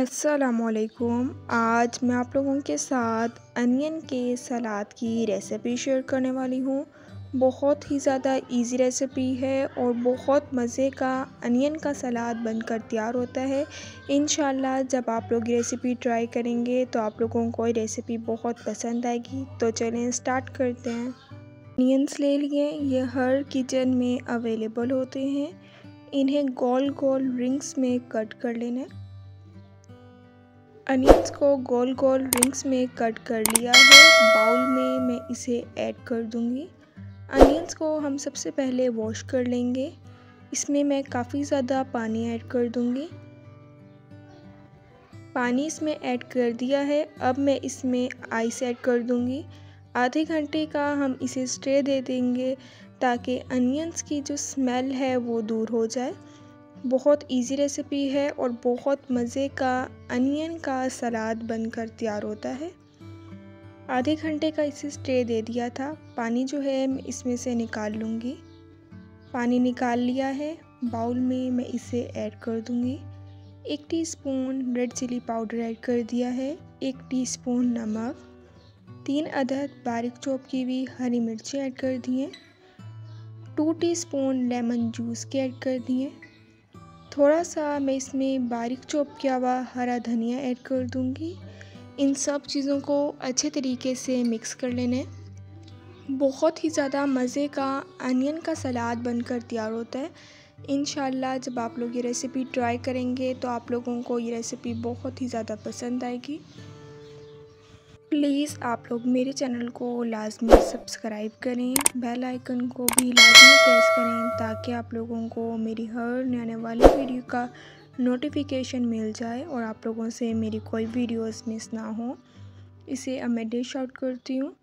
अस्सलामुअलैकुम। आज मैं आप लोगों के साथ अनियन के सलाद की रेसिपी शेयर करने वाली हूँ। बहुत ही ज़्यादा इजी रेसिपी है और बहुत मज़े का अनियन का सलाद बनकर तैयार होता है। इंशाल्लाह जब आप लोग ये रेसिपी ट्राई करेंगे तो आप लोगों को ये रेसिपी बहुत पसंद आएगी। तो चलें स्टार्ट करते हैं। अनियंस ले लिए, ये हर किचन में अवेलेबल होते हैं। इन्हें गोल गोल रिंग्स में कट कर लेना है। अनियंस को गोल गोल रिंग्स में कट कर लिया है। बाउल में मैं इसे ऐड कर दूंगी। अनियंस को हम सबसे पहले वॉश कर लेंगे। इसमें मैं काफ़ी ज़्यादा पानी ऐड कर दूंगी। पानी इसमें ऐड कर दिया है। अब मैं इसमें आइस ऐड कर दूंगी। आधे घंटे का हम इसे स्टे दे देंगे ताकि अनियंस की जो स्मेल है वो दूर हो जाए। बहुत इजी रेसिपी है और बहुत मज़े का अनियन का सलाद बनकर तैयार होता है। आधे घंटे का इसे स्टे दे दिया था। पानी जो है मैं इसमें से निकाल लूँगी। पानी निकाल लिया है। बाउल में मैं इसे ऐड कर दूँगी। 1 teaspoon red chilli powder add कर दिया है। 1 टीस्पून नमक, 3 अदद बारीक चॉप की हुई हरी मिर्ची ऐड कर दिए। 2 टीस्पून लेमन जूस के ऐड कर दिए। थोड़ा सा मैं इसमें बारीक चॉप किया हुआ हरा धनिया ऐड कर दूंगी। इन सब चीज़ों को अच्छे तरीके से मिक्स कर लेना है। बहुत ही ज़्यादा मज़े का अनियन का सलाद बनकर तैयार होता है। इंशाल्लाह जब आप लोग ये रेसिपी ट्राई करेंगे तो आप लोगों को ये रेसिपी बहुत ही ज़्यादा पसंद आएगी। प्लीज़ आप लोग मेरे चैनल को लाजमी सब्सक्राइब करें, बेल आइकन को भी लाजमी प्रेस करें ताकि आप लोगों को मेरी हर आने वाली वीडियो का नोटिफिकेशन मिल जाए और आप लोगों से मेरी कोई वीडियोस मिस ना हो। इसे अब मैं डिश आउट करती हूँ।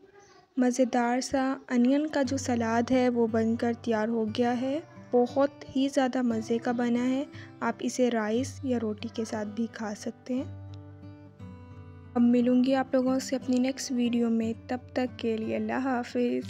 मज़ेदार सा अनियन का जो सलाद है वो बनकर तैयार हो गया है। बहुत ही ज़्यादा मज़े का बना है। आप इसे राइस या रोटी के साथ भी खा सकते हैं। अब मिलूँगी आप लोगों से अपनी नेक्स्ट वीडियो में। तब तक के लिए अल्लाह हाफ़िज़।